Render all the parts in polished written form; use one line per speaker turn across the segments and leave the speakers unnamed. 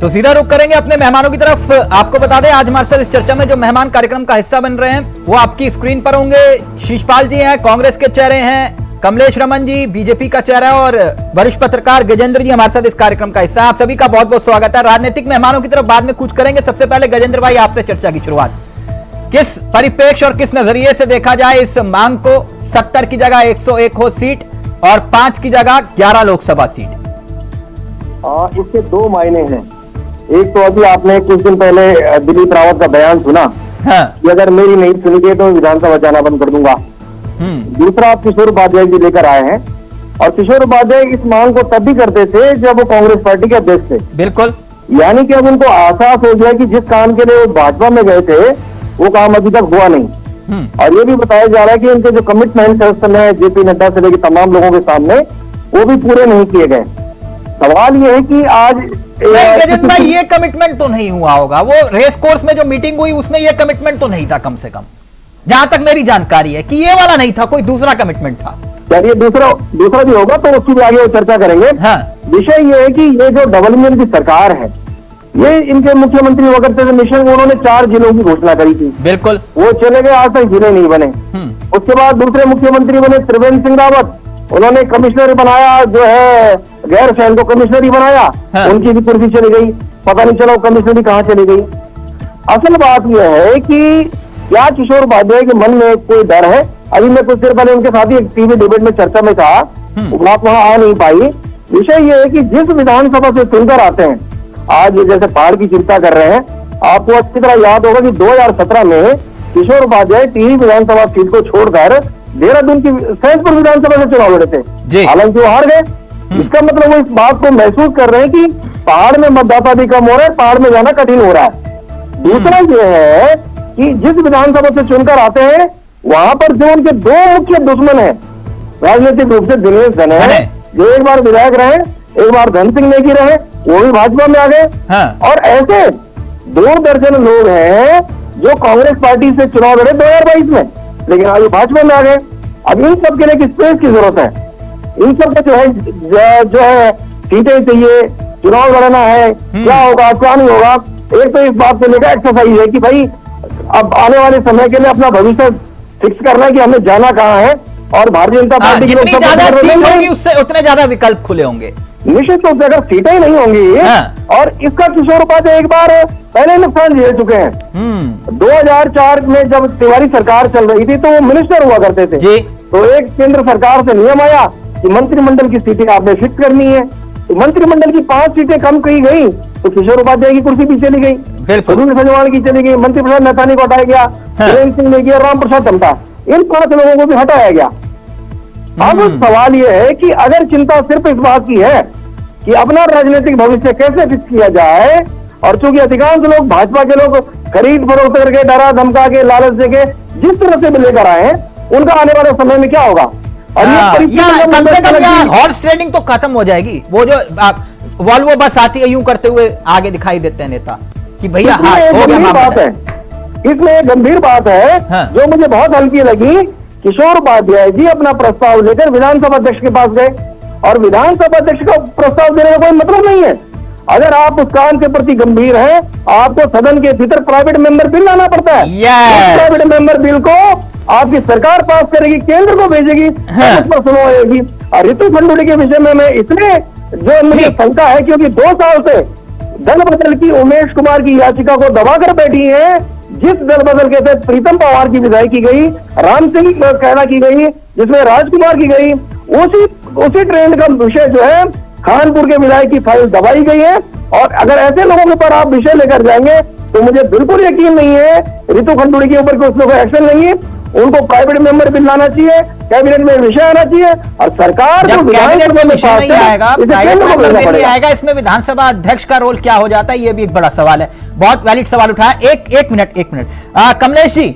तो सीधा रुख करेंगे अपने मेहमानों की तरफ। आपको बता दें आज हमारे साथ इस चर्चा में जो मेहमान कार्यक्रम का हिस्सा बन रहे हैं वो आपकी स्क्रीन पर होंगे। शिशपाल जी हैं, कांग्रेस के चेहरे हैं, कमलेश रमन जी बीजेपी का चेहरा और वरिष्ठ पत्रकार गजेंद्र जी हमारे साथ इस कार्यक्रम का हिस्सा है। आप सभी का बहुत बहुत स्वागत है। राजनीतिक मेहमानों की तरफ बाद में कुछ करेंगे। सबसे पहले गजेंद्र भाई आपसे चर्चा की शुरुआत, किस परिप्रेक्ष्य और किस नजरिए से देखा जाए इस मांग को 70 की जगह 101 हो सीट और 5 की जगह 11 लोकसभा सीट?
इसके दो मायने हैं। एक तो अभी आपने कुछ दिन पहले दिलीप रावत का बयान सुना,
हाँ।
कि अगर मेरी नहीं सुनी गई तो विधानसभा जाना बंद कर दूंगा। दूसरा आप किशोर उपाध्याय जी लेकर आए हैं, और किशोर उपाध्याय इस मांग को तब भी करते थे जब वो कांग्रेस पार्टी के अध्यक्ष थे।
बिल्कुल,
यानी कि अब उनको एहसास हो गया कि जिस काम के लिए वो भाजपा में गए थे वो काम अभी तक हुआ नहीं। और ये भी बताया जा रहा है कि उनके जो कमिटमेंट है उस समय जेपी नड्डा से लेकर तमाम लोगों के सामने वो भी पूरे नहीं किए गए। सवाल ये है कि आज
गजेंद्र भाई ये कमिटमेंट तो नहीं हुआ होगा, वो रेस कोर्स में जो मीटिंग हुई उसमें ये कमिटमेंट तो नहीं था, कम से कम जहां तक मेरी जानकारी है कि ये वाला नहीं था, कोई दूसरा कमिटमेंट था।
चलिए दूसरा भी होगा तो उसकी भी आगे चर्चा करेंगे।
हाँ।
विषय ये है कि ये जो डबल इंजन की सरकार है, ये इनके मुख्यमंत्री हुआ करते थे निशंक, उन्होंने 4 जिलों की घोषणा करी थी।
बिल्कुल,
वो चले गए, आज तक जिले नहीं बने। उसके बाद दूसरे मुख्यमंत्री बने त्रिवेंद्र सिंह रावत, उन्होंने कमिश्नर बनाया, जो है गैर फैन को कमिश्नर ही बनाया।
हाँ।
उनकी भी कुर्सी चली गई, पता नहीं चला कमिश्नरी कहाँ चली गई। असल बात यह है कि क्या किशोर उपाध्याय के मन में कोई डर है? अभी मैं कुछ देर पहले उनके साथ ही एक टीवी डिबेट में चर्चा में था, बात वहां आ नहीं पाई। विषय ये है कि जिस विधानसभा से चुनकर आते हैं, आज जैसे पहाड़ की चिंता कर रहे हैं, आपको अच्छी तरह याद होगा कि 2017 में किशोर उपाध्याय टिहरी विधानसभा सीट को छोड़कर देहरादून की सहसपुर विधानसभा से चुनाव लड़े थे, हालांकि वो हार गए। इसका मतलब वो इस बात को महसूस कर रहे हैं कि पहाड़ में मतदाता भी कम हो रहा है, पहाड़ में जाना कठिन हो रहा है। दूसरा ये है कि जिस विधानसभा से चुनकर आते हैं वहां पर जो उनके 2 मुख्य दुश्मन है राजनीतिक रूप से, दिनेश धन है जो एक बार विधायक रहे, एक बार धन सिंह नेगी रहे, वो भी भाजपा में आ गए। हाँ। और ऐसे 2 दर्जन लोग हैं जो कांग्रेस पार्टी से चुनाव लड़े 2022 में, लेकिन आज भाजपा में आ गए। अब इन सब के लिए किस स्पेस की जरूरत है? इन सब को जो है सीटें चाहिए, चुनाव लड़ना है, क्या होगा क्या नहीं होगा। एक तो इस बात को लेकर एक्सरसाइज है कि भाई अब आने वाले समय के लिए अपना भविष्य फिक्स करना है कि हमें जाना कहाँ है, और भारतीय जनता पार्टी
जितनी ज्यादा सीट होगी उससे उतने ज्यादा विकल्प खुले होंगे।
निश्चित रूप से अगर सीटें ही नहीं होंगी, और इसका किशोर उपाध्याय एक बार पहले नुकसान झेल चुके हैं। 2004 में जब तिवारी सरकार चल रही थी तो वो मिनिस्टर हुआ करते थे जी। तो एक केंद्र सरकार से नियम आया कि मंत्रिमंडल की सीटें आपने फिक्स करनी है। तो मंत्रिमंडल की 5 सीटें कम की गई तो किशोर उपाध्याय की कुर्सी भी चली गई, सुनील सजवाल की चली गई, मंत्री प्रसाद मेहतानी को हटाया गया, वीरेंद्र सिंह नेगी और राम प्रसाद तमता, इन 5 लोगों को भी हटाया गया। अब सवाल यह है कि अगर चिंता सिर्फ इस बात की है कि अपना राजनीतिक भविष्य कैसे फिक्स किया जाए, और चूंकि अधिकांश लोग भाजपा के लोग खरीद फरोख्त करके, डरा धमका के, लालच देके जिस तरह से भी लेकर आए हैं, उनका आने वाले समय में क्या होगा? और
कम से कम हॉर्स ट्रेडिंग तो खत्म हो जाएगी। वो जो वॉल्वो बस आती है यूं करते हुए आगे दिखाई देते हैं नेता कि भैया हो गया बात है।
इसमें एक गंभीर बात है जो मुझे बहुत हल्की लगी। किशोर उपाध्याय जी अपना प्रस्ताव लेकर विधानसभा अध्यक्ष के पास गए, और विधानसभा अध्यक्ष का प्रस्ताव देने का कोई मतलब नहीं है। अगर आप उस काम के प्रति गंभीर हैं, आपको सदन के भीतर प्राइवेट मेंबर बिल लाना पड़ता है। प्राइवेट मेंबर बिल को आपकी सरकार पास करेगी, केंद्र को भेजेगी, उस पर सुनवाई होगी। और ऋतु खंडूड़ी के विषय में मैं इसलिए जो मुझे शंका है क्योंकि 2 साल से दल बदल की उमेश कुमार की याचिका को दबाकर बैठी है। जिस दल बदल के तहत प्रीतम पवार की विदाई की गई, राम सिंह कहना की गई, जिसमें राजकुमार की गई, उसी ट्रेंड का विषय जो है खानपुर के विधायक की फाइल दबाई गई है। और अगर ऐसे लोगों के ऊपर आप विषय लेकर जाएंगे तो मुझे बिल्कुल यकीन नहीं है ऋतु खंडूड़ी के ऊपर कोई एक्शन नहीं है। उनको प्राइवेट मेंबर बिल लाना चाहिए, कैबिनेट में विषय आना चाहिए, और सरकार
जब कैबिनेट में विषय नहीं आएगा, प्राइवेट मेंबर बिल नहीं आएगा, इसमें विधानसभा अध्यक्ष का रोल क्या हो जाता है, ये भी एक बड़ा सवाल है। बहुत वैलिड सवाल उठाया। एक मिनट कमलेश जी,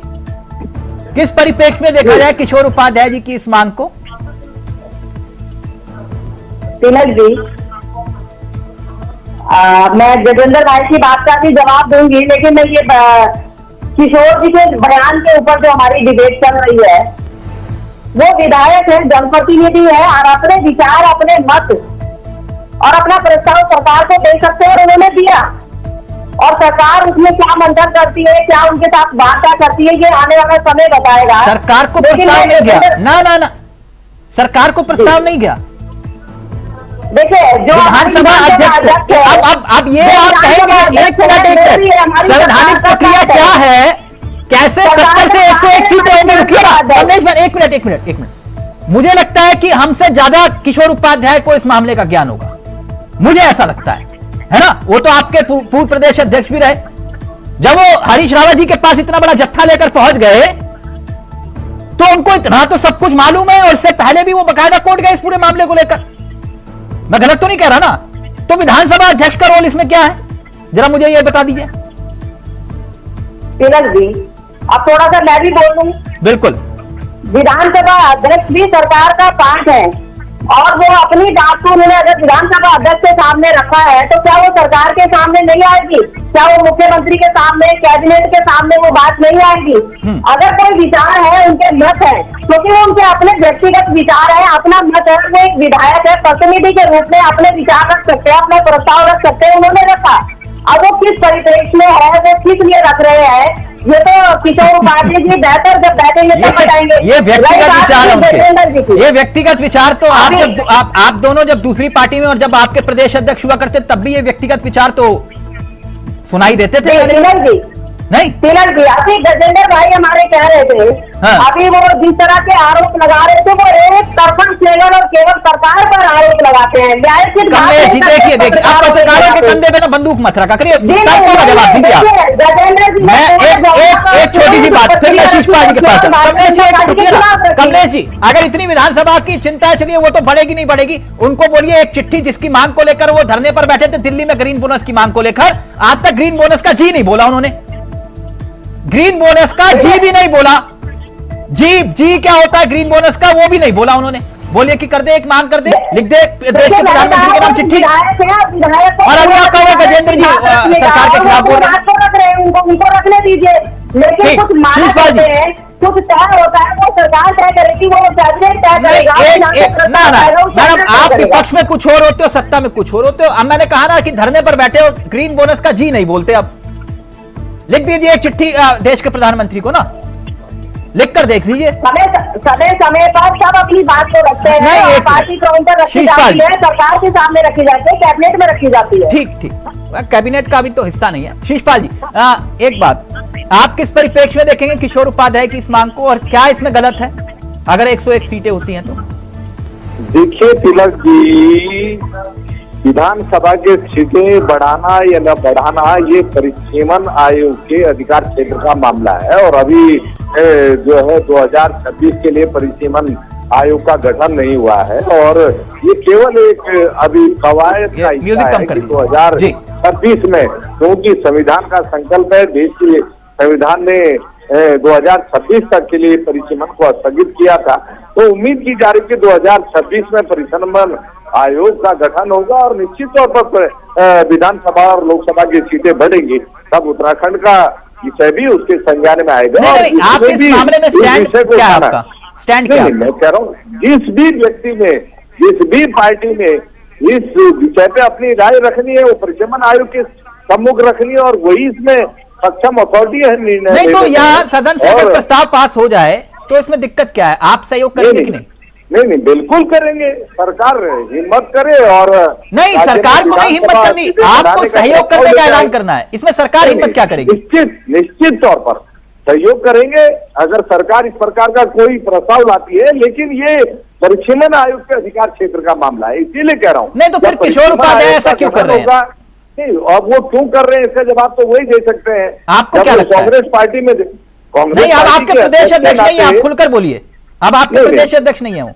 किस परिप्रेक्ष्य में देखा जाए किशोर उपाध्याय जी की इस मांग को?
तिलक जी, मैं गजेंद्र भाई की बात का भी जवाब दूंगी, लेकिन मैं ये किशोर जी के बयान के ऊपर जो हमारी डिबेट चल रही है, वो विधायक है, जनप्रतिनिधि है, और अपने विचार, अपने मत और अपना प्रस्ताव सरकार को दे सकते हैं, और उन्होंने दिया। और सरकार उसमें क्या मंथन करती है, क्या उनके साथ वार्ता करती है, ये आने वाला समय बताएगा।
सरकार को
लेकिन
प्रस्ताव नहीं गया, ना सरकार को प्रस्ताव नहीं गया।
देखिए, जो
विधानसभा अध्यक्ष अब ये आप कहेंगे, एक मिनट, संवैधानिक प्रक्रिया क्या है, कैसे 70 से 101 सीटें होंगी? रुकिएगा एक मिनट। मुझे लगता है कि हमसे ज्यादा किशोर उपाध्याय को इस मामले का ज्ञान होगा, मुझे ऐसा लगता है ना। वो तो आपके पूर्व प्रदेश अध्यक्ष भी रहे। जब वो हरीश रावत जी के पास इतना बड़ा जत्था लेकर पहुंच गए तो उनको इतना तो सब कुछ मालूम है, और इससे पहले भी वो बकायदा कोर्ट गए इस पूरे मामले को लेकर। मैं गलत तो नहीं कह रहा ना? तो विधानसभा अध्यक्ष का रोल इसमें क्या है, जरा मुझे ये बता दीजिए।
तिलक जी, अब थोड़ा सा मैं भी बोल दूं।
बिल्कुल।
विधानसभा अध्यक्ष भी सरकार का पार्ट है, और वो अपनी बात को उन्होंने अगर विधानसभा अध्यक्ष के सामने रखा है तो क्या वो सरकार के सामने नहीं आएगी? क्या वो मुख्यमंत्री के सामने, कैबिनेट के सामने वो बात नहीं आएगी? अगर कोई विचार है, उनके मत है, क्योंकि वो उनके अपने व्यक्तिगत विचार है, अपना मत है, वो एक विधायक है, प्रतिनिधि के रूप में अपने विचार रख सकते हैं, अपना प्रस्ताव रख सकते हैं, उन्होंने रखा। अब वो किस परिप्रेक्ष्य में है, वो किस लिए रख रहे हैं, ये तो किशोर उपाध्याय जी बेहतर जब बैठेंगे तब बताएंगे।
ये व्यक्तिगत विचार है उनके, ये व्यक्तिगत विचार। तो आप जब आप दोनों जब दूसरी पार्टी में और जब आपके प्रदेश अध्यक्ष हुआ करते तब भी ये व्यक्तिगत विचार तो सुनाई देते थे। नहीं,
तिलक जी, अभी गजेंद्र भाई हमारे कह रहे थे, अभी वो जिस तरह के आरोप लगा रहे थे वो एक तरफा केवल और केवल सरकार पर आरोप लगाते हैं।
देखिए आप पत्रकारों के कंधे पे ना बंदूक मत रखा करिए, जवाब दीजिए आप। मैं एक छोटी सी बात, फिर मैं शिषपाल जी के पास। कमलेश जी, अगर इतनी विधानसभा की चिंता है, चलिए वो तो बढ़ेगी नहीं बढ़ेगी, उनको बोलिए एक चिट्ठी जिसकी मांग को लेकर वो धरने पर बैठे थे दिल्ली में, ग्रीन बोनस की मांग को लेकर, आज तक ग्रीन बोनस का जी नहीं बोला उन्होंने। ग्रीन बोनस का जी भी नहीं बोला। जी क्या होता है ग्रीन बोनस का, वो भी नहीं बोला उन्होंने। बोलिए कि कर दे, एक मांग कर दे, लिख दे देश के प्रधानमंत्री के नाम चिट्ठी। और अभी आप कहोगे गजेंद्र जी सरकार के खिलाफ बोल रहे हैं,
उनको रखने दीजिए, लेकिन कुछ मांग करते हैं, कुछ तय होता है, वो सरकार तय करेगी, वो कैबिनेट तय करेगा।
मैडम, आप विपक्ष में कुछ और होते हो, सत्ता में कुछ और होते हो। अब मैंने कहा ना कि धरने पर बैठे हो, ग्रीन बोनस का जी नहीं बोलते। अब लिख दीजिए एक चिट्ठी देश के प्रधानमंत्री को, ना लिख कर देख लीजिए।
समय पर सब अपनी बात को रखते हैं, पार्टी काउंटर रखी जाती है, सरकार के सामने रखी जाती है, कैबिनेट में रखी जाती है।
ठीक, कैबिनेट का भी तो हिस्सा नहीं है। शिषपाल जी, एक बात, आप किस परिप्रेक्ष्य में देखेंगे किशोर उपाध्याय की इस मांग को, और क्या इसमें गलत है अगर 101 सीटें होती हैं तो?
देखिए तिलक जी, विधानसभा के सीटें बढ़ाना या न बढ़ाना ये परिसीमन आयोग के अधिकार क्षेत्र का मामला है, और अभी जो है 2026 के लिए परिसीमन आयोग का गठन नहीं हुआ है, और ये केवल एक अभी कवायद का हिस्सा है कि 2026 में, क्योंकि संविधान का संकल्प है, देश के संविधान ने 2026 तक के लिए परिसीमन को स्थगित किया था, तो उम्मीद की जा रही है कि 2026 में परिसीमन आयोग का गठन होगा, और निश्चित तौर पर विधानसभा और लोकसभा की सीटें बढ़ेंगी, तब उत्तराखंड का विषय भी उसके संज्ञान में आएगा।
नहीं, आप इस मामले में स्टैंड क्या है आपका? स्टैंड क्या है?
मैं कह रहा हूँ, जिस भी व्यक्ति ने, जिस भी पार्टी ने इस विषय पे अपनी राय रखनी है, वो परिसीमन आयोग के सम्मुख रखनी है, और वही इसमें सक्षम अथॉरिटी है निर्णय।
नहीं तो यहाँ सदन से अगर प्रस्ताव पास हो जाए तो इसमें दिक्कत क्या है? आप सहयोग करेंगे कि नहीं?
नहीं, बिल्कुल करेंगे, सरकार हिम्मत करे। और
नहीं, सरकार को नहीं हिम्मत करनी, आपको सहयोग करने का ऐलान करना है, इसमें सरकार हिम्मत क्या करेगी?
निश्चित तौर पर सहयोग करेंगे अगर सरकार इस प्रकार का कोई प्रस्ताव लाती है, लेकिन ये परिसीमन आयोग के अधिकार क्षेत्र का मामला है, इसीलिए कह रहा हूँ।
नहीं तो फिर किशोर उपाध्याय ऐसा क्यों कर रहे हैं?
नहीं, अब वो क्यों कर रहे हैं इसका जवाब तो वही दे सकते हैं।
आपको क्या लगता है?
कांग्रेस पार्टी में,
नहीं, अब आपके प्रदेश अध्यक्ष नहीं है, आप खुलकर बोलिए। अब आपके प्रदेश अध्यक्ष नहीं है, वो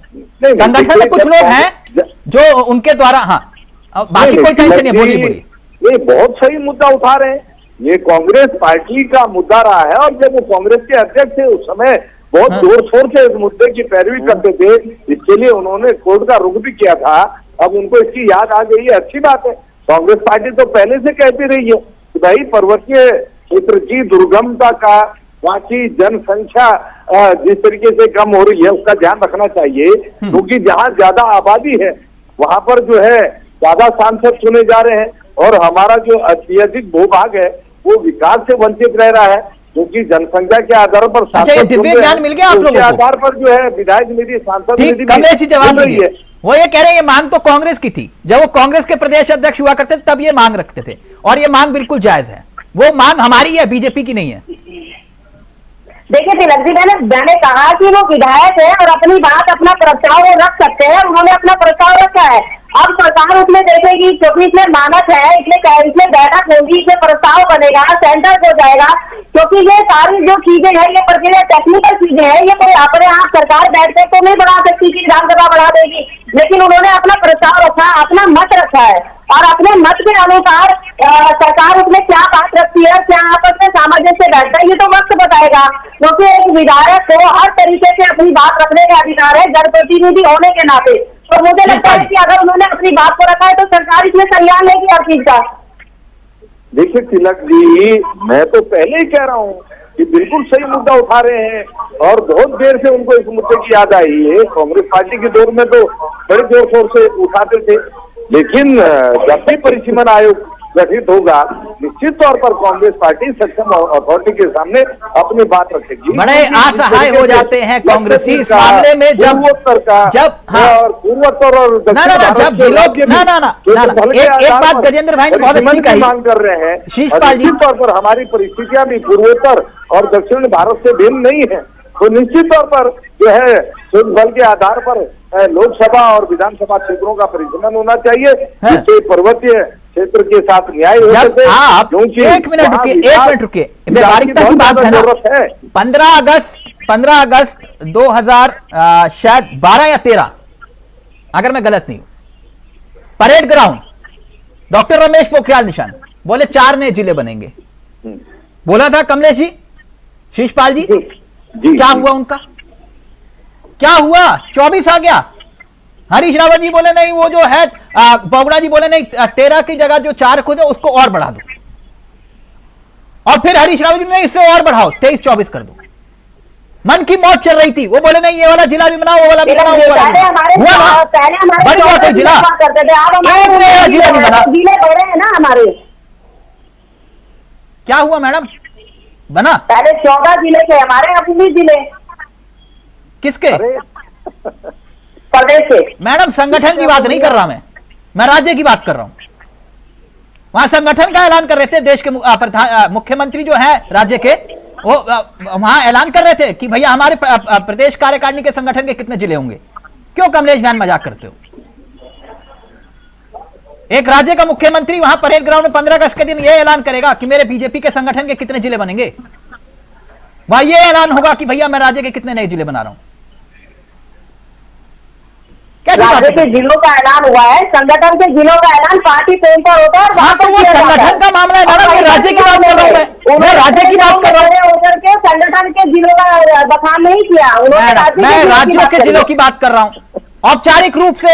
संगठन में कुछ लोग हैं जो उनके द्वारा, हाँ बाकी कोई टेंशन नहीं, बोलिए।
ये बहुत सही मुद्दा उठा रहे हैं, ये कांग्रेस पार्टी का मुद्दा रहा है, और जब वो कांग्रेस के अध्यक्ष थे उस समय बहुत जोर शोर से इस मुद्दे की पैरवी करते थे, इसके लिए उन्होंने कोर्ट का रुख भी किया था। अब उनको इसकी याद आ गई है, अच्छी बात है। कांग्रेस पार्टी तो पहले से कहती रही है कि भाई पर्वतीय क्षेत्र की दुर्गमता का, वहाँ की जनसंख्या जिस तरीके से कम हो रही है उसका ध्यान रखना चाहिए, क्योंकि जहाँ ज्यादा आबादी है वहां पर जो है ज्यादा सांसद चुने जा रहे हैं, और हमारा जो अत्यधिक भूभाग है वो विकास से वंचित रह रहा है, क्योंकि जनसंख्या के आधार पर
अच्छा, ये दिव्य ज्ञान मिल गया आप लोगों को?
आधार पर जो है विधायक निधि, सांसद निधि
ठीक, कमलेश जी जवाब
मिल रही
दीजिए।
है।
वो ये कह रहे हैं ये मांग तो कांग्रेस की थी, जब वो कांग्रेस के प्रदेश अध्यक्ष हुआ करते थे तब ये मांग रखते थे, और ये मांग बिल्कुल जायज है। वो मांग हमारी है, बीजेपी की नहीं है।
देखिए तिलक जी, मैंने कहा कि वो विधायक है और अपनी बात, अपना प्रस्ताव वो रख सकते हैं, उन्होंने अपना प्रस्ताव रखा है। अब सरकार उसमें देखेगी, क्योंकि इसमें मानक है, इसमें बैठक होगी, इसमें प्रस्ताव बनेगा, सेंटर हो जाएगा, क्योंकि ये सारी जो चीजें हैं ये प्रक्रिया टेक्निकल चीजें हैं, ये कोई अपने आप सरकार बैठ कर तो नहीं बढ़ा सकती कि विधानसभा बढ़ा देगी। लेकिन उन्होंने अपना प्रस्ताव रखा, अपना मत रखा है, और अपने मत के अनुसार सरकार उसमें क्या बात रखती है, क्या आपस में सामंजस्य बैठता है, ये तो वक्त बताएगा। क्योंकि एक विधायक को हर तरीके से अपनी बात रखने का अधिकार है, जनप्रतिनिधि होने के नाते। तो मुझे लगता है कि अगर उन्होंने अपनी बात को रखा है तो सरकार इसमें संज्ञान लेगी हर चीज का।
देखिए तिलक जी, मैं तो पहले ही कह रहा हूँ कि बिल्कुल सही मुद्दा उठा रहे हैं, और बहुत देर से उनको इस मुद्दे की याद आई है। कांग्रेस पार्टी के दौर में तो बड़े जोर शोर से उठाते थे, लेकिन जब भी परिसीमन आयोग गठित होगा, निश्चित तौर पर कांग्रेस पार्टी सक्षम अथॉरिटी के सामने अपनी बात रखेगी।
बड़े असहाय हो जाते हैं कांग्रेसी इस मामले में,
पूर्वोत्तर और
एक बात गजेंद्र भाई ने बहुत अच्छी कही,
मांग कर रहे हैं।
शीशपाल जी,
निश्चित तौर पर हमारी परिस्थितियां भी पूर्वोत्तर और दक्षिण भारत से भिन्न नहीं है, तो निश्चित तौर पर जो है बल के आधार पर लोकसभा और विधानसभा क्षेत्रों का परिसीमन होना चाहिए, जिससे पर्वतीय क्षेत्र के साथ न्याय हो सके।
आप एक मिनट रुकिए, व्यावहारिकता की बात है ना। 15 अगस्त 2000 शायद 12 या 13, अगर मैं गलत नहीं हूं, parade ground doctor Ramesh Pokhriyal Nishank बोले 4 नए जिले बनेंगे, बोला था कमलेश जी, शीशपाल जी, क्या हुआ उनका? क्या हुआ? 24 आ गया। हरीश रावत जी बोले नहीं, वो जो है बोगड़ा जी बोले नहीं, 13 की जगह जो 4 खुद है उसको और बढ़ा दो, और फिर हरीश रावत जी ने इससे और बढ़ाओ, 23-24 कर दो। मन की मौत चल रही थी, वो बोले नहीं ये वाला जिला भी बनाओ, वो वाला भी बनाओ, वो वाला हुआ ना, बड़ी बात है जिला, एक नया जिला भी बना।
जिले बढ़े हैं ना हमारे,
क्या हुआ मैडम? बना
पहले 14 जिले थे हमारे, अब 19 जिले।
किसके?
प्रदेश से।
मैडम संगठन की बात नहीं कर रहा मैं राज्य की बात कर रहा हूं। वहां संगठन का ऐलान कर रहे थे, देश के मुख्यमंत्री जो है राज्य के, वो वहां ऐलान कर रहे थे कि भैया हमारे प्रदेश कार्यकारिणी के संगठन के कितने जिले होंगे। क्यों कमलेश बयान मजाक करते हो? एक राज्य का मुख्यमंत्री वहां परेड ग्राउंड में 15 अगस्त के दिन यह ऐलान करेगा कि मेरे बीजेपी के संगठन के कितने जिले बनेंगे। वहां यह ऐलान होगा कि भैया मैं राज्य के कितने नए जिले बना रहा हूं।
राज्य के जिलों का ऐलान हुआ है, संगठन के जिलों का ऐलान पार्टी फोन पर होता है।
हाँ, तो वो संगठन का मामला है मैडम, राज्य की बात कर रहा हूं मैं राज्य की बात कर रहा हूं।
उधर के संगठन के जिलों का बखान नहीं किया उन्होंने,
मैं राज्यों के जिलों की बात कर रहा हूं। औपचारिक रूप से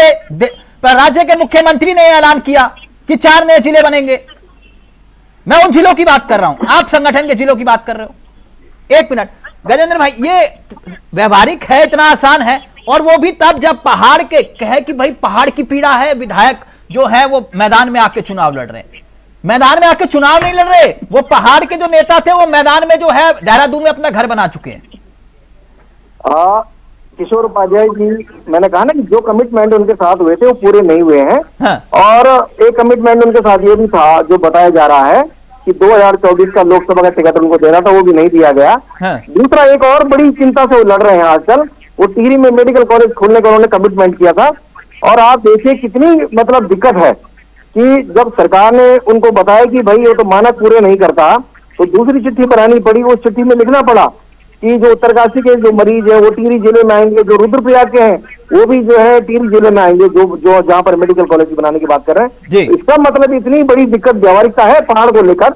राज्य के मुख्यमंत्री ने ऐलान किया कि 4 नए जिले बनेंगे। मैं उन जिलों की बात कर रहा हूं, आप संगठन के जिलों की बात कर रहे हो। एक मिनट गजेंद्र भाई, ये व्यवहारिक है, इतना आसान है, और वो भी तब जब पहाड़ के कहे कि भाई पहाड़ की पीड़ा है, विधायक जो है वो मैदान में आके चुनाव लड़ रहे हैं। मैदान में आके चुनाव नहीं लड़ रहे, वो पहाड़ के जो नेता थे वो मैदान में जो है देहरादून में अपना घर बना चुके हैं।
किशोर उपाध्याय जी, मैंने कहा ना कि जो कमिटमेंट उनके साथ हुए थे वो पूरे नहीं हुए हैं।
हाँ।
और एक कमिटमेंट उनके साथ ये भी था जो बताया जा रहा है कि 2024 का लोकसभा का टिकट उनको देना था, वो भी नहीं दिया गया।
हाँ।
दूसरा, एक और बड़ी चिंता से वो लड़ रहे हैं आजकल, वो टिहरी में मेडिकल कॉलेज खोलने का उन्होंने कमिटमेंट किया था। और आप देखिए कितनी मतलब दिक्कत है कि जब सरकार ने उनको बताया कि भाई ये तो मानक पूरे नहीं करता, तो दूसरी चिट्ठी बनानी पड़ी। उस चिट्ठी में लिखना पड़ा कि जो उत्तरकाशी के जो मरीज है वो टिहरी जिले में आएंगे, जो रुद्रप्रयाग के हैं वो भी जो है टिहरी जिले में आएंगे, जो जहां पर मेडिकल कॉलेज बनाने की बात कर रहे हैं। इसका मतलब इतनी बड़ी दिक्कत व्यावहारिकता है पहाड़ को लेकर।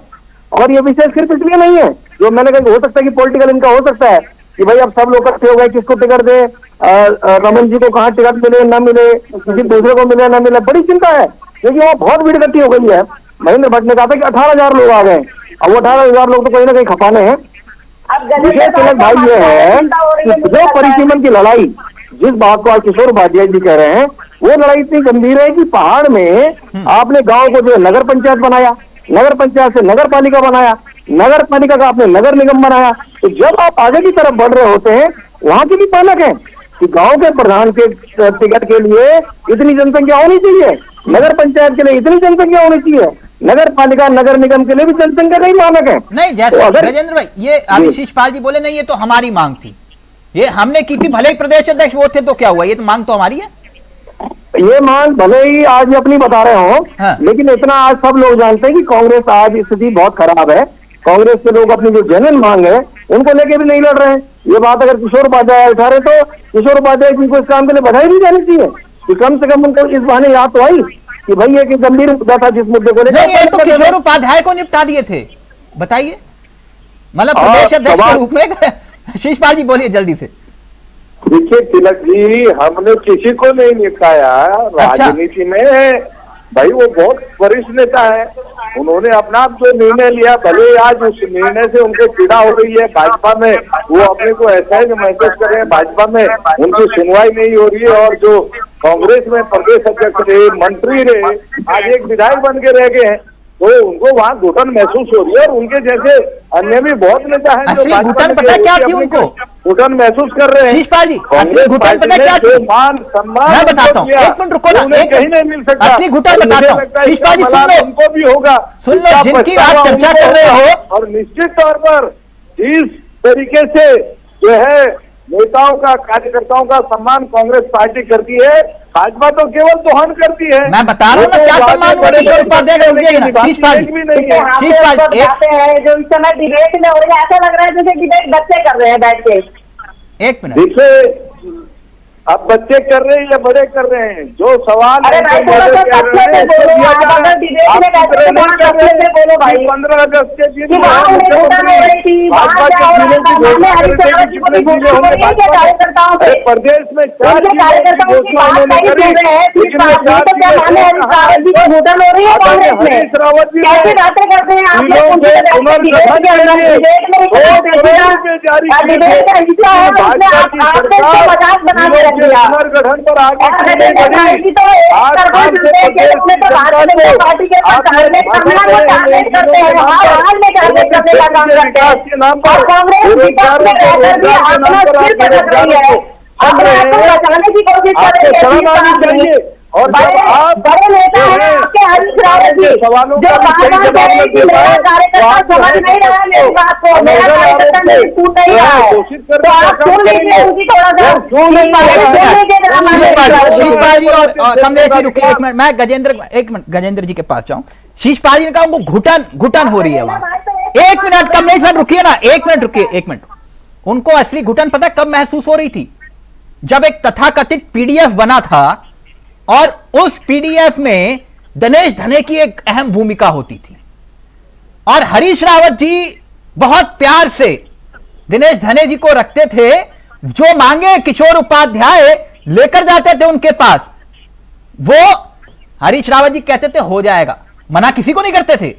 और ये विषय सिर्फ इसलिए नहीं है, जो मैंने कहा हो सकता है कि पॉलिटिकल इनका हो सकता है कि भाई अब सब लोग इकट्ठे हो गए, किसको टिकट दे, रमन जी को कहाँ टिकट मिले ना मिले, किसी दूसरे को मिले ना मिले, बड़ी चिंता है क्योंकि वो बहुत भीड़ इकट्ठी हो गई है। महेंद्र भट्ट ने कहा था कि 18,000 लोग आ गए, अब वो 18,000 लोग तो कहीं ना कहीं खपाने हैं। विषय तिलक भाई ये है कि जो परिसीमन की लड़ाई जिस बात को आज किशोर उपाध्याय जी कह रहे हैं, वो लड़ाई इतनी गंभीर है कि पहाड़ में आपने गांव को जो है नगर पंचायत बनाया, नगर पंचायत से नगर पालिका बनाया, नगर पालिका का आपने नगर निगम बनाया। तो जब आप आगे की तरफ बढ़ रहे होते हैं, वहां की भी पालक है कि गांव के प्रधान के टिकट के लिए इतनी जनसंख्या होनी चाहिए, नगर पंचायत के लिए इतनी जनसंख्या होनी चाहिए, नगर पालिका नगर निगम के लिए भी जनसंख्या का ही मानक है।
नहीं, जैसे
तो
गजेंद्र भाई, ये अभी शिषपाल जी बोले नहीं ये तो हमारी मांग थी, ये हमने की थी, भले ही प्रदेश अध्यक्ष वो थे तो क्या हुआ, ये तो मांग तो हमारी है।
ये मांग भले ही आज अपनी बता रहे हो,
हाँ।
लेकिन इतना आज सब लोग जानते हैं कि कांग्रेस आज स्थिति बहुत खराब है। कांग्रेस के लोग अपनी जो जेन्युइन मांग है उनको लेके भी नहीं लड़ रहे हैं। ये बात अगर किशोर उपाध्याय उठा रहे तो किशोर उपाध्याय जी को इस काम के लिए बधाई नहीं जानी चाहिए कि कम से कम उनको इस बहाने याद तो आई कि भाई एक गंभीर मुद्दा था जिस मुद्दे को
नहीं, ये तो किशोर
लेकर
उपाध्याय को निपटा दिए थे, बताइए, मतलब प्रदेश अध्यक्ष के रूप में। शिषपाल जी बोलिए जल्दी से।
देखिए तिलक जी, हमने किसी को नहीं निपटाया। राजनीति में भाई वो बहुत वरिष्ठ नेता है, उन्होंने अपना जो निर्णय लिया, भले आज उस निर्णय से उनको पीड़ा हो रही है भाजपा में, वो अपने को ऐसा ही महसूस कर रहे हैं भाजपा में उनकी सुनवाई नहीं हो रही है, और जो कांग्रेस में प्रदेश अध्यक्ष रहे, मंत्री रहे, आज एक विधायक बन के रह गए हैं, तो उनको वहाँ घुटन महसूस हो रही है। और उनके जैसे अन्य भी बहुत नेता हैं जो
असली घुटन पता क्या थी उनको,
घुटन महसूस कर रहे हैं।
शिषपाल जी, असली घुटन पता क्या थी,
मान सम्मान
मैं बताता हूँ, एक मिनट रुको ना, एक
कहीं नहीं मिल सकता।
असली घुटन बताता हूँ। शिषपाल जी सुन लो,
उनको भी होगा,
सुन लो, जिनकी आप चर्चा कर रहे हो,
और निश्चित तौर पर जिस तरीके से जो है नेताओं का, कार्यकर्ताओं का सम्मान कांग्रेस पार्टी करती है, भाजपा तो केवल दोहन करती है।
मैं बता रहा हूँ ना क्या सम्मान हुआ किशोर उपाध्याय का, रुकिए ना शिषपाल जी,
जो इस समय डिबेट में हो रही है, ऐसा लग रहा है जैसे डिबेट बच्चे कर रहे हैं बैठ के।
एक मिनट,
देखिए अब बच्चे कर रहे हैं या बड़े कर रहे हैं, जो सवाल
15 अगस्त के दिन प्रदेश में हरीश रावत जी पुनर्गठन पर आगे बचाने की कोशिश कर रहे हैं। और बड़े नेता हैं आपके हरीश रावत जी, जो कार्यकर्ता समझ नहीं रहा है मेरी बात को, मेरा कार्यकर्ता नहीं सुन नहीं रहा है, तो आप सुन लीजिए उनकी थोड़ा सा
शिषपाल जी और कमलेश जी रुके एक मिनट, मैं एक मिनट गजेंद्र जी के पास जाऊं। शिषपाल जी ने कहा उनको घुटन हो रही है वहां। एक मिनट कमलेश भाई रुकिए ना, एक मिनट रुकिए, एक मिनट। उनको असली घुटन पता कब महसूस हो रही थी, जब एक तथाकथित पीडीएफ बना था और उस पीडीएफ में दिनेश धने की एक अहम भूमिका होती थी, और हरीश रावत जी बहुत प्यार से दिनेश धने जी को रखते थे, जो मांगे किशोर उपाध्याय लेकर जाते थे उनके पास, वो हरीश रावत जी कहते थे हो जाएगा, मना किसी को नहीं करते थे,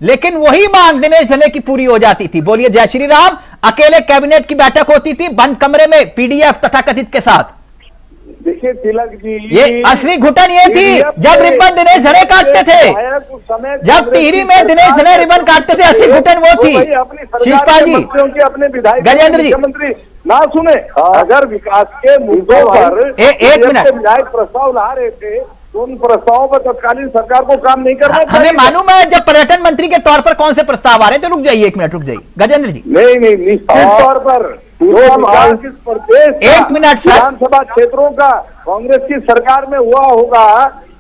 लेकिन वही मांग दिनेश धने की पूरी हो जाती थी। बोलिए जय श्री राम। अकेले कैबिनेट की बैठक होती थी बंद कमरे में पीडीएफ तथाकथित के साथ।
देखिए तिलक जी,
ये असली घुटन ये थी जब रिबन दिनेश धने काटते थे, जब टिहरी में दिनेश धने रिबन काटते थे, असली घुटन वो थी। शिषपाल जी,
अपने विधायक
गजेंद्र जी,
मुख्यमंत्री ना सुने, अगर विकास के मुद्दों पर
एक मिनट
विधायक प्रस्ताव ला रहे थे तो उन प्रस्तावों पर तत्कालीन सरकार को काम नहीं करना चाहिए।
हमें मालूम है जब पर्यटन मंत्री के तौर पर कौन से प्रस्ताव आ रहे थे। रुक जाइए एक मिनट, रुक जाइए गजेंद्र जी।
नहीं निश्चित तौर पर प्रदेश
एक मिनट सर,
विधानसभा क्षेत्रों का कांग्रेस की सरकार में हुआ होगा,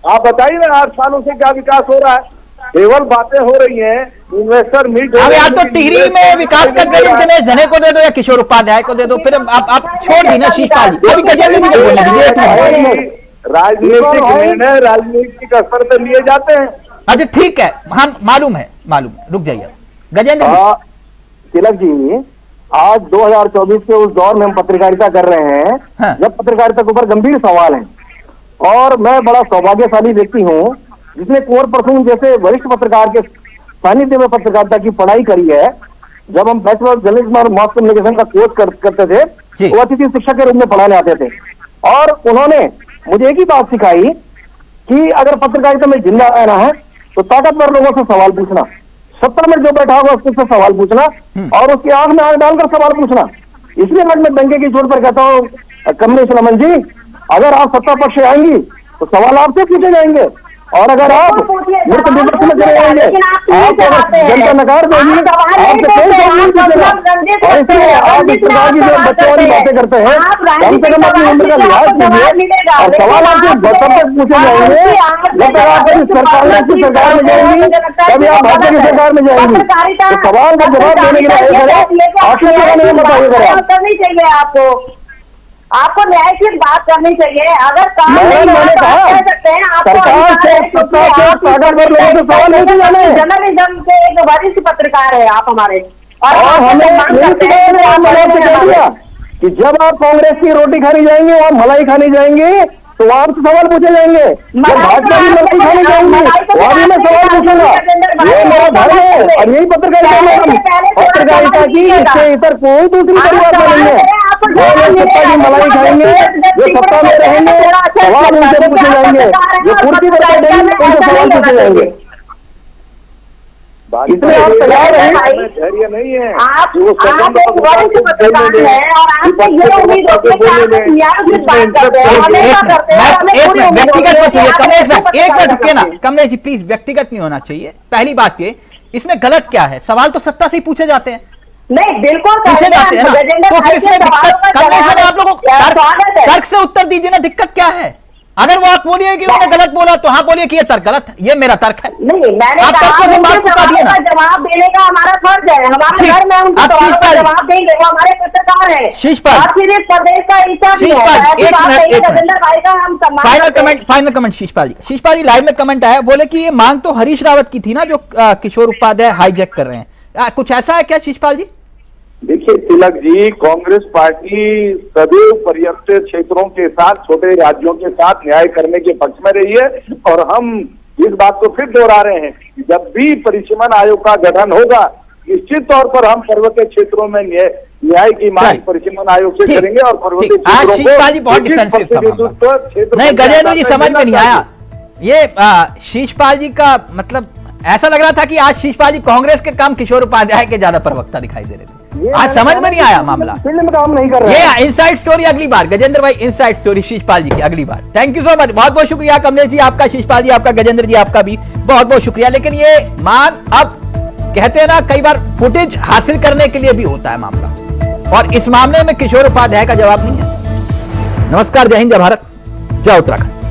आप बताइए ना 8 सालों से क्या विकास हो रहा है? केवल बातें हो रही हैं, इन्वेस्टर मीट हो
अब या तो टिहरी में विकास का क्रेडिट दिनेश धने को दे दो या किशोर उपाध्याय को दे दो, फिर आप छोड़ दी ना शिषपाल जी। अभी गजेंद्र जी को बोलने दीजिए।
राजनीतिक निर्णय राजनीतिक स्तर पर लिए जाते हैं।
अच्छा ठीक है, हम मालूम है, रुक जाइए गजेंद्र जी।
तिलक जी, आज 2024 के उस दौर में हम पत्रकारिता कर रहे हैं,
हाँ।
जब पत्रकारिता के ऊपर गंभीर सवाल हैं, और मैं बड़ा सौभाग्यशाली व्यक्ति हूँ जिसने कुंवर प्रसून जैसे वरिष्ठ पत्रकार के सानिध्य में पत्रकारिता की पढ़ाई करी है। जब हम बैचलर ऑफ जर्नलिज्म और मास कम्युनिकेशन का कोर्स करते थे तो अतिथि शिक्षक के रूप में पढ़ाने आते थे, और उन्होंने मुझे एक ही बात सिखाई कि अगर पत्रकारिता में जिंदा रहना है तो ताकतवर लोगों से सवाल पूछना, सत्ता में जो बैठा होगा उससे सवाल पूछना और उसकी आंख में आंख डालकर सवाल पूछना। इसलिए मैं दंगे की चोट पर कहता हूँ कमलेश रमन जी, अगर आप सत्ता पक्ष से आएंगी तो सवाल आपसे पूछे जाएंगे, और अगर आप मूर्ख विपक्ष में चले जाएंगे आपको जनता नकार देगी, आपसे कोई सवाल नहीं पूछेगा। और इसलिए आप इस प्रकार की जो बच्चों वाली बातें करते हैं, कम से कम अपनी उम्र का लिहाज कीजिए। और सवाल आपसे तब तक पूछे जाएंगे जब तक आप कभी सरकार में जाएंगी, कभी आप भाजपा की सरकार में जाएंगी, तो सवाल का जवाब देने के लिए आखिर नहीं बताइएगा।
करनी चाहिए आपको न्याय की बात करनी चाहिए। अगर काम
मैंने कहा सरकार से सत्ता से ताकतवर लोगों से सवाल नहीं जाने।
जर्नलिज्म के एक वरिष्ठ पत्रकार है आप हमारे, और
हमें कह दिया कि जब आप कांग्रेस की रोटी खानी जाएंगे, वहाँ मलाई खानी जाएंगे, तो वहाँ आपसे सवाल पूछे जाएंगे। जब भाजपा की मलाई खानी जाएंगी वहाँ भी मैं सवाल पूछूंगा। ये मेरा धर्म है और यही पत्रकारिता की, इससे इतर कोई दूसरी परिभाषा नहीं है। जो लोग सत्ता की मलाई खाएंगे, जो सत्ता में रहेंगे, सवाल उनसे पूछे जाएंगे, जो कुर्सी पर बैठेंगे उनसे सवाल पूछे जाएंगे। इसलिए आप तैयार हैं?
धैर्य नहीं है।
आप एक वरिष्ठ पत्रकार हैं और आपसे ये उम्मीद होती है कि आप न्याय की बात करते हैं, हमेशा करते हैं।
व्यक्तिगत मत होइए कमलेश भाई, एक मिनट रुकिए ना कमलेश जी प्लीज, व्यक्तिगत नहीं होना चाहिए। पहली बात ये, इसमें गलत क्या है? सवाल तो सत्ता से ही पूछे जाते हैं,
नहीं बिल्कुल
पूछे जाते हैं ना, तो फिर इसमें दिक्कत कमलेश भाई आप लोगों को तर्क से उत्तर दीजिए ना, दिक्कत क्या है? अगर वो आप बोलिए कि उन्होंने गलत बोला तो हाँ बोलिए कि ये तर्क गलत है, ये मेरा तर्क है।
नहीं, मैंने
आप तर्क से बात को काट दिया ना।
जवाब देने का हमारा फर्ज है, हमारे घर में उनके सवालों का जवाब देंगे, वो हमारे पत्रकार हैं।
शीशपाल,
और फिर इस प्रदेश का हिस्सा भी है। गजेंद्र भाई का हम सम्मान
फाइनल कमेंट शीशपाल जी लाइव में कमेंट आया, बोले कि ये मांग तो हरीश रावत की थी ना जो किशोर उपाध्याय हाईजैक कर रहे हैं, कुछ ऐसा है क्या शीशपाल जी?
देखिए तिलक जी, कांग्रेस पार्टी सदैव पर्वतीय क्षेत्रों के साथ, छोटे राज्यों के साथ न्याय करने के पक्ष में रही है, और हम इस बात को फिर दोहरा रहे हैं कि जब भी परिसीमन आयोग का गठन होगा, निश्चित तौर पर हम पर्वतीय क्षेत्रों में न्याय की मांग परिसीमन आयोग से करेंगे। और पर्वतीय
शीशपाल जी बहुत डिफेंसिव था मामला। नहीं गजेंद्र जी समझ में नहीं आया ये शीशपाल जी का, मतलब ऐसा लग रहा था कि आज शीशपाल जी कांग्रेस के काम किशोर उपाध्याय के ज्यादा प्रवक्ता दिखाई दे रहे थे। आज समझ में नहीं आया मामला,
फील्ड में काम नहीं कर रहे।
ये इनसाइड स्टोरी अगली बार, गजेंद्र भाई इनसाइड स्टोरी शीशपाल जी की अगली बार। थैंक यू सो मच, बहुत बहुत शुक्रिया कमलेश जी आपका, शीशपाल जी आपका, गजेंद्र जी आपका भी बहुत बहुत शुक्रिया। लेकिन ये मांग, अब कहते हैं ना कई बार फुटेज हासिल करने के लिए भी होता है मामला, और इस मामले में किशोर उपाध्याय का जवाब नहीं है। नमस्कार, जय हिंद, जय भारत, जय उत्तराखंड।